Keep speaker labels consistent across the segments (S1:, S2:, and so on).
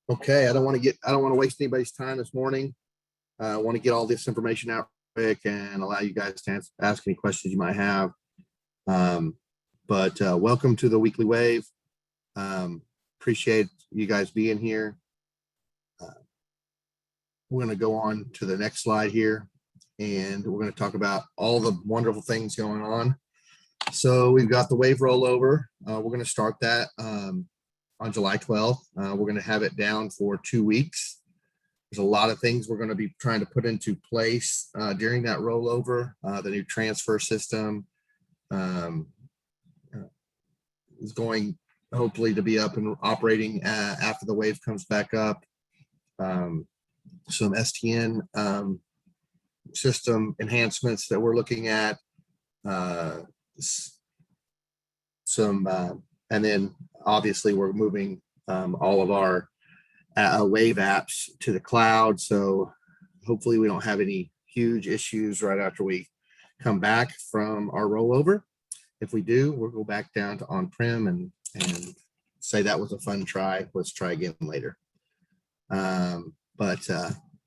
S1: Okay, I don't want to waste anybody's time this morning. I want to get all this information out quick and allow you guys to ask any questions you might have. But welcome to the weekly wave. Appreciate you guys being here. We're going to go on to the next slide here, and we're going to talk about all the wonderful things going on. So we've got the wave rollover. We're going to start that on July 12th. We're going to have it down for 2 weeks. There's a lot of things we're going to be trying to put into place during that rollover. The new transfer system is going hopefully to be up and operating after the wave comes back up. Some STN system enhancements that we're looking at. And then obviously we're moving all of our wave apps to the cloud. So hopefully we don't have any huge issues right after we come back from our rollover. If we do, we'll go back down to on-prem and say that was a fun try. Let's try again later. But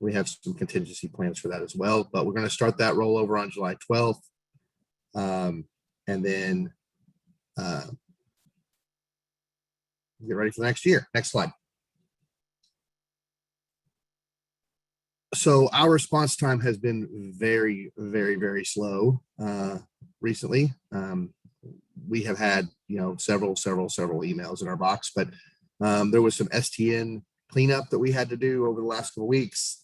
S1: we have some contingency plans for that as well. But we're going to start that rollover on July 12th. And then get ready for the next year. Next slide. So our response time has been very, very, very slow recently. We have had, several emails in our box, but there was some STN cleanup that we had to do over the last couple of weeks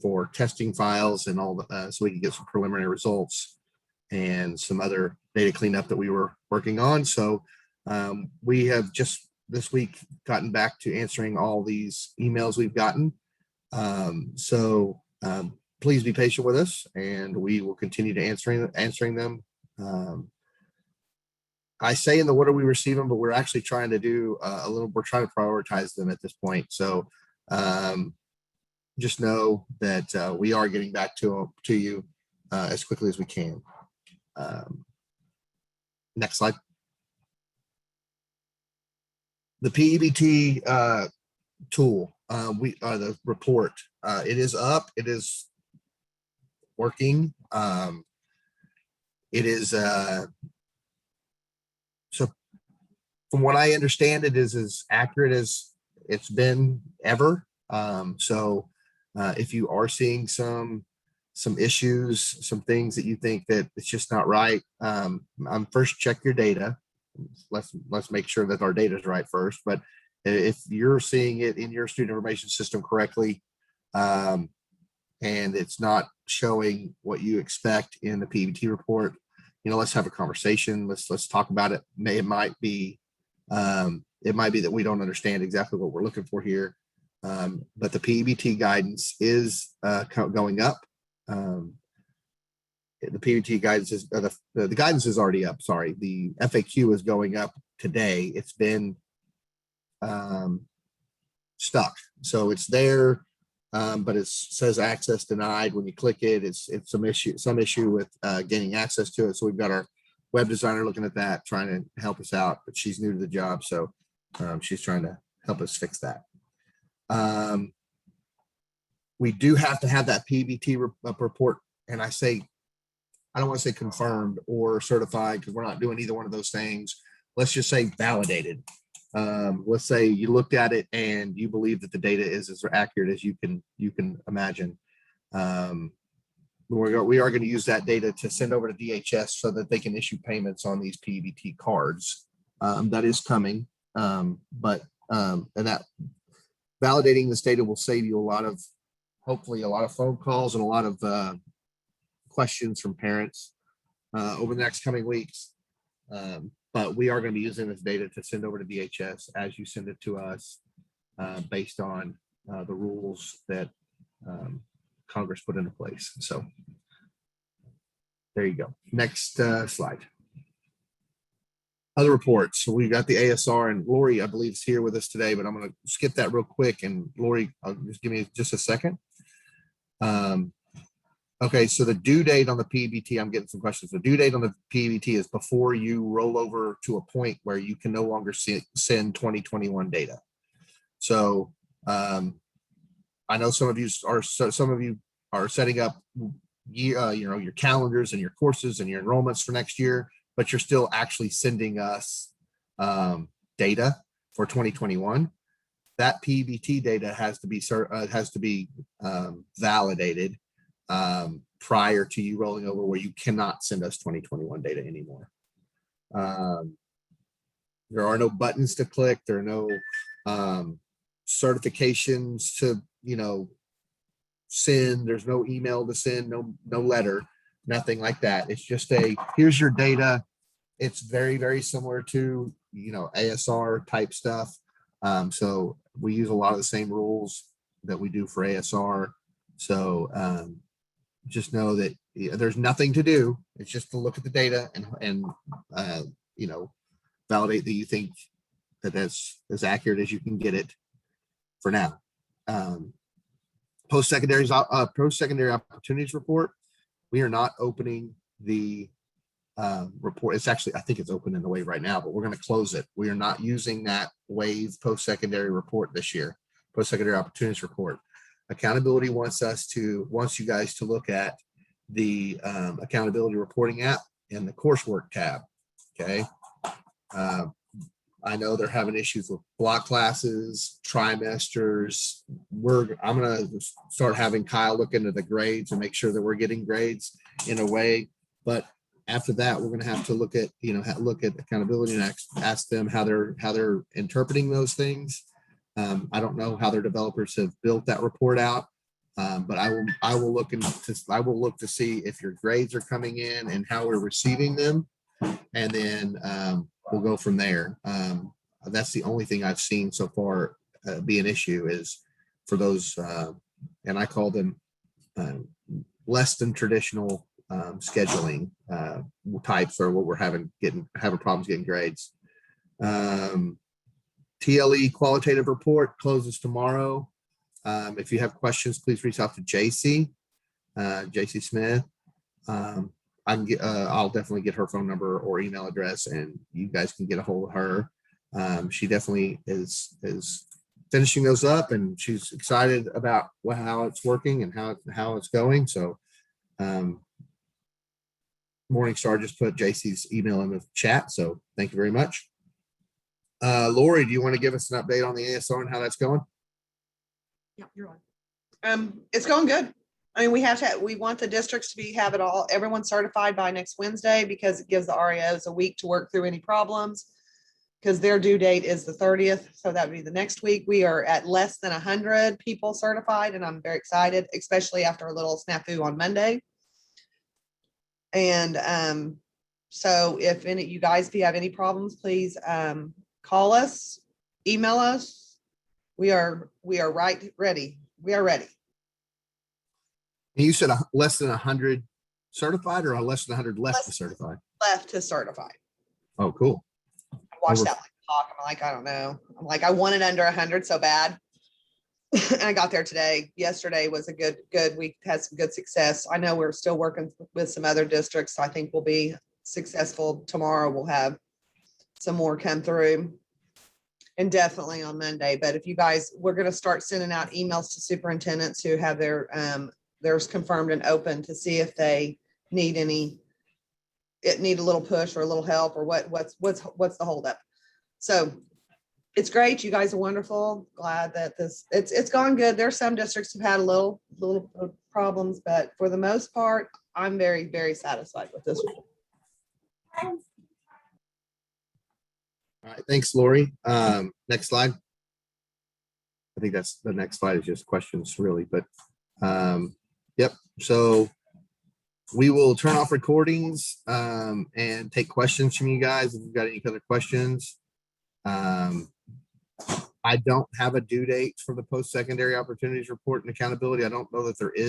S1: for testing files and all so we could get some preliminary results and some other data cleanup that we were working on. So we have just this week gotten back to answering all these emails we've gotten. So please be patient with us, and we will continue to answering them. I say in the what are we receiving, but we're actually trying to do we're trying to prioritize them at this point. So just know that we are getting back to you as quickly as we can. Next slide. The PEBT tool, the report, it is up, it is working. It is so from what I understand, it is as accurate as it's been ever. So if you are seeing some issues, some things that you think that it's just not right, first check your data. Let's make sure that our data is right first. But if you're seeing it in your student information system correctly, and it's not showing what you expect in the PEBT report, let's have a conversation. Let's talk about it. It might be that we don't understand exactly what we're looking for here. But the PEBT guidance is going up. The PEBT guidance is the guidance is already up. Sorry, the FAQ is going up today. It's been stuck, so it's there, but it says access denied. When you click it, it's some issue with gaining access to it. So we've got our web designer looking at that, trying to help us out, but she's new to the job, so she's trying to help us fix that. We do have to have that PEBT report, and I don't want to say confirmed or certified because we're not doing either one of those things. Let's just say validated. Let's say you looked at it and you believe that the data is as accurate as you can imagine. We are going to use that data to send over to DHS so that they can issue payments on these PEBT cards. That is coming, and that validating this data will save you hopefully a lot of phone calls and a lot of questions from parents over the next coming weeks. But we are going to be using this data to send over to DHS as you send it to us based on the rules that Congress put into place. So there you go. Next slide. Other reports. So we got the ASR, and Lori, I believe, is here with us today, but I'm going to skip that real quick. And Lori, just give me just a second. Okay, so the due date on the PEBT, I'm getting some questions. The due date on the PEBT is before you roll over to a point where you can no longer send 2021 data. So I know some of you are setting up your calendars and your courses and your enrollments for next year, but you're still actually sending us data for 2021. That PEBT data has to be validated prior to you rolling over, where you cannot send us 2021 data anymore. There are no buttons to click. There are no certifications to send. There's no email to send. No letter. Nothing like that. It's just here's your data. It's very, very similar to ASR type stuff. So we use a lot of the same rules that we do for ASR. So just know that there's nothing to do. It's just to look at the data and validate that you think that that's as accurate as you can get it for now. Post-secondary opportunities report. We are not opening the report. It's actually, I think it's open in the wave right now, but we're going to close it. We are not using that wave post-secondary report this year. Post-secondary opportunities report. Accountability wants you guys to look at the accountability reporting app and the coursework tab. Okay. I know they're having issues with block classes, trimesters. I'm going to start having Kyle look into the grades and make sure that we're getting grades in a way. But after that, we're going to have to look at accountability and ask them how they're interpreting those things. I don't know how their developers have built that report out, but I will look to see if your grades are coming in and how we're receiving them, and then we'll go from there. That's the only thing I've seen so far be an issue is for those, and I call them less than traditional scheduling types, or what we're having problems getting grades. TLE qualitative report closes tomorrow. If you have questions, please reach out to JC Smith. I'll definitely get her phone number or email address, and you guys can get a hold of her. She definitely is finishing those up, and she's excited about how it's working and how it's going. So Morningstar just put JC's email in the chat, so thank you very much. Lori, do you want to give us an update on the ASR and how that's going?
S2: Yeah, you're on. It's going good. I mean, we want the districts to have it all, everyone certified by next Wednesday, because it gives the REOs a week to work through any problems, because their due date is the 30th. So that would be the next week. We are at less than 100 people certified, and I'm very excited, especially after a little snafu on Monday. And so if you have any problems, please call us, email us. We are ready. We are ready.
S1: And you said less than 100 certified, or less than 100 left to certify?
S2: Left to certify.
S1: Oh, cool.
S2: I watched that talk. I'm like, I don't know. I'm like, I wanted under 100 so bad. And I got there today. Yesterday was a good. We had some good success. I know we're still working with some other districts, so I think we'll be successful tomorrow. We'll have some more come through, and definitely on Monday. But if you guys, we're going to start sending out emails to superintendents who have theirs confirmed and open, to see if they need a little push or a little help, or what's the holdup. So it's great. You guys are wonderful. Glad that it's gone good. There's some districts who've had a little problems, but for the most part, I'm very, very satisfied with this one.
S1: All right, thanks, Lori. Next slide. I think that's the next slide is just questions, really, but yep. So we will turn off recordings and take questions from you guys if you've got any other questions. I don't have a due date for the post-secondary opportunities report and accountability. I don't know that there is.